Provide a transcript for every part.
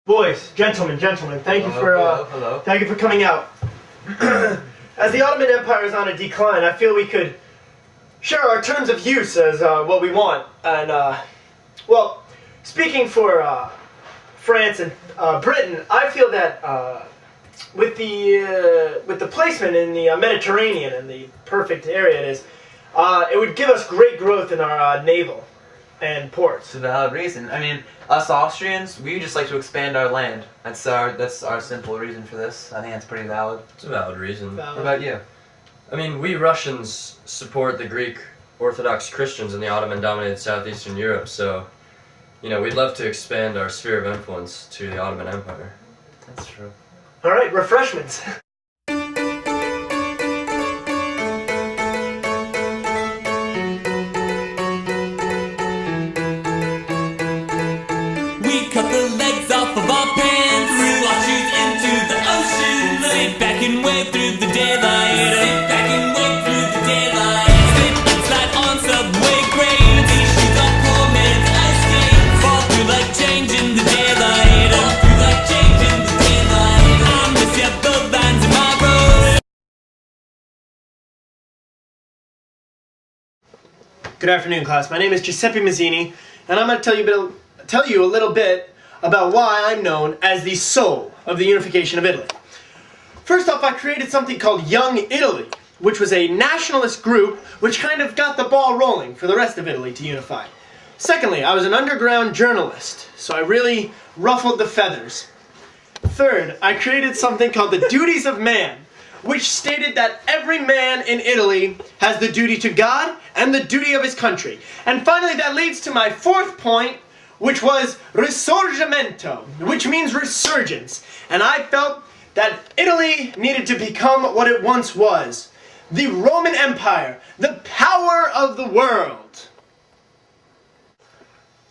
Boys, gentlemen, thank you Hello. thank you for coming out. As the Ottoman Empire is on a decline, I feel we could share our terms of use as what we want. And well, speaking for France and Britain, I feel that with the placement in the Mediterranean and the perfect area it is, it would give us great growth in our naval and ports. It's a valid reason. I mean, us Austrians, we just like to expand our land. That's our simple reason for this. I think that's pretty valid. It's a valid reason. What about you? I mean, we Russians support the Greek Orthodox Christians in the Ottoman-dominated southeastern Europe, so, you know, we'd love to expand our sphere of influence to the Ottoman Empire. That's true. All right, refreshments. We cut the legs off of our pants, threw our shoes into the ocean, sit back and wave through the daylight, sit back and wave through the daylight, slip and slide on subway grades, these shoes are poor man's ice skates, fall through like change in the daylight, fall through like change in the daylight, I miss ya, the lines in my road. Good afternoon, class. My name is Giuseppe Mazzini, and I'm going to tell you a little bit about why I'm known as the soul of the unification of Italy. First off, I created something called Young Italy, which was a nationalist group which kind of got the ball rolling for the rest of Italy to unify. Secondly, I was an underground journalist, so I really ruffled the feathers. Third, I created something called the Duties of Man, which stated that every man in Italy has the duty to God and the duty of his country. And finally, that leads to my fourth point, which was Risorgimento, which means resurgence. And I felt that Italy needed to become what it once was, the Roman Empire, the power of the world.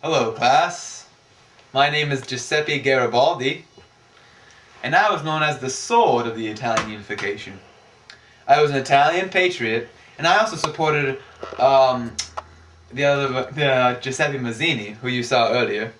Hello, class. My name is Giuseppe Garibaldi, and I was known as the sword of the Italian unification. I was an Italian patriot, and I also supported Giuseppe Mazzini, who you saw earlier.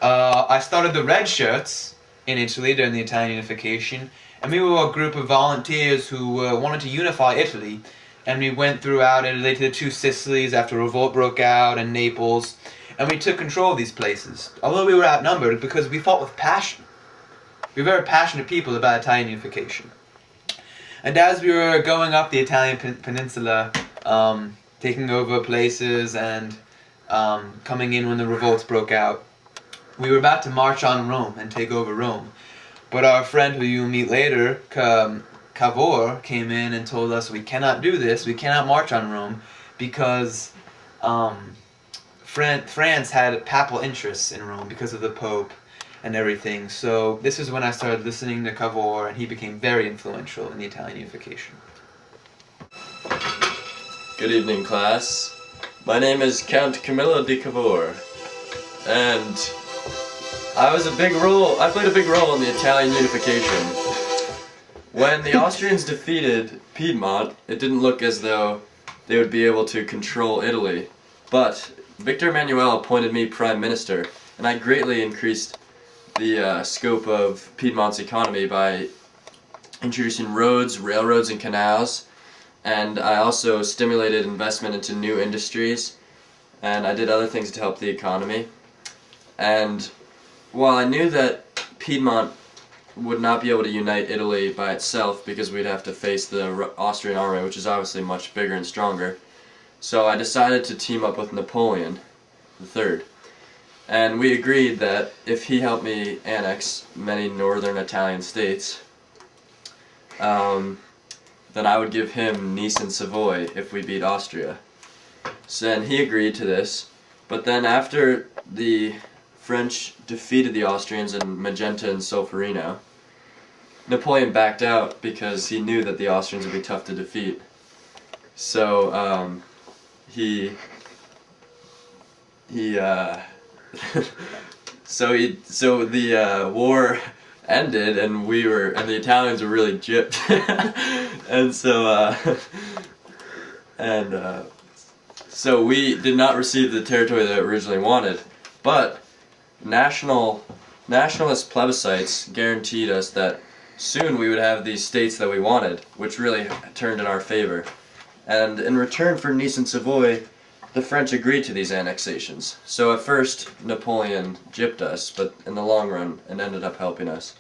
I started the Red Shirts in Italy during the Italian unification, and we were a group of volunteers who wanted to unify Italy, and we went throughout Italy to the two Sicilies after revolt broke out, and Naples, and we took control of these places, although we were outnumbered because we fought with passion. We were very passionate people about Italian unification. And as we were going up the Italian peninsula, taking over places and coming in when the revolts broke out, we were about to march on Rome and take over Rome. But our friend who you'll meet later, Cavour, came in and told us we cannot do this, we cannot march on Rome, because France had papal interests in Rome because of the Pope and everything. So this is when I started listening to Cavour, and he became very influential in the Italian unification. Good evening, class. My name is Count Camillo di Cavour, and I played a big role in the Italian unification. When the Austrians defeated Piedmont, it didn't look as though they would be able to control Italy, but Victor Emmanuel appointed me Prime Minister, and I greatly increased the scope of Piedmont's economy by introducing roads, railroads, and canals, and I also stimulated investment into new industries, and I did other things to help the economy. And while I knew that Piedmont would not be able to unite Italy by itself because we'd have to face the Austrian army, which is obviously much bigger and stronger, so I decided to team up with Napoleon III. And we agreed that if he helped me annex many northern Italian states, then I would give him Nice and Savoy if we beat Austria. So then he agreed to this, but then after the French defeated the Austrians in Magenta and Solferino, Napoleon backed out because he knew that the Austrians would be tough to defeat. So so the war ended, and the Italians were really gypped, and so we did not receive the territory that we originally wanted. But national nationalist plebiscites guaranteed us that soon we would have these states that we wanted, which really turned in our favor. And in return for Nice and Savoy, the French agreed to these annexations. So at first, Napoleon gypped us, but in the long run, it ended up helping us.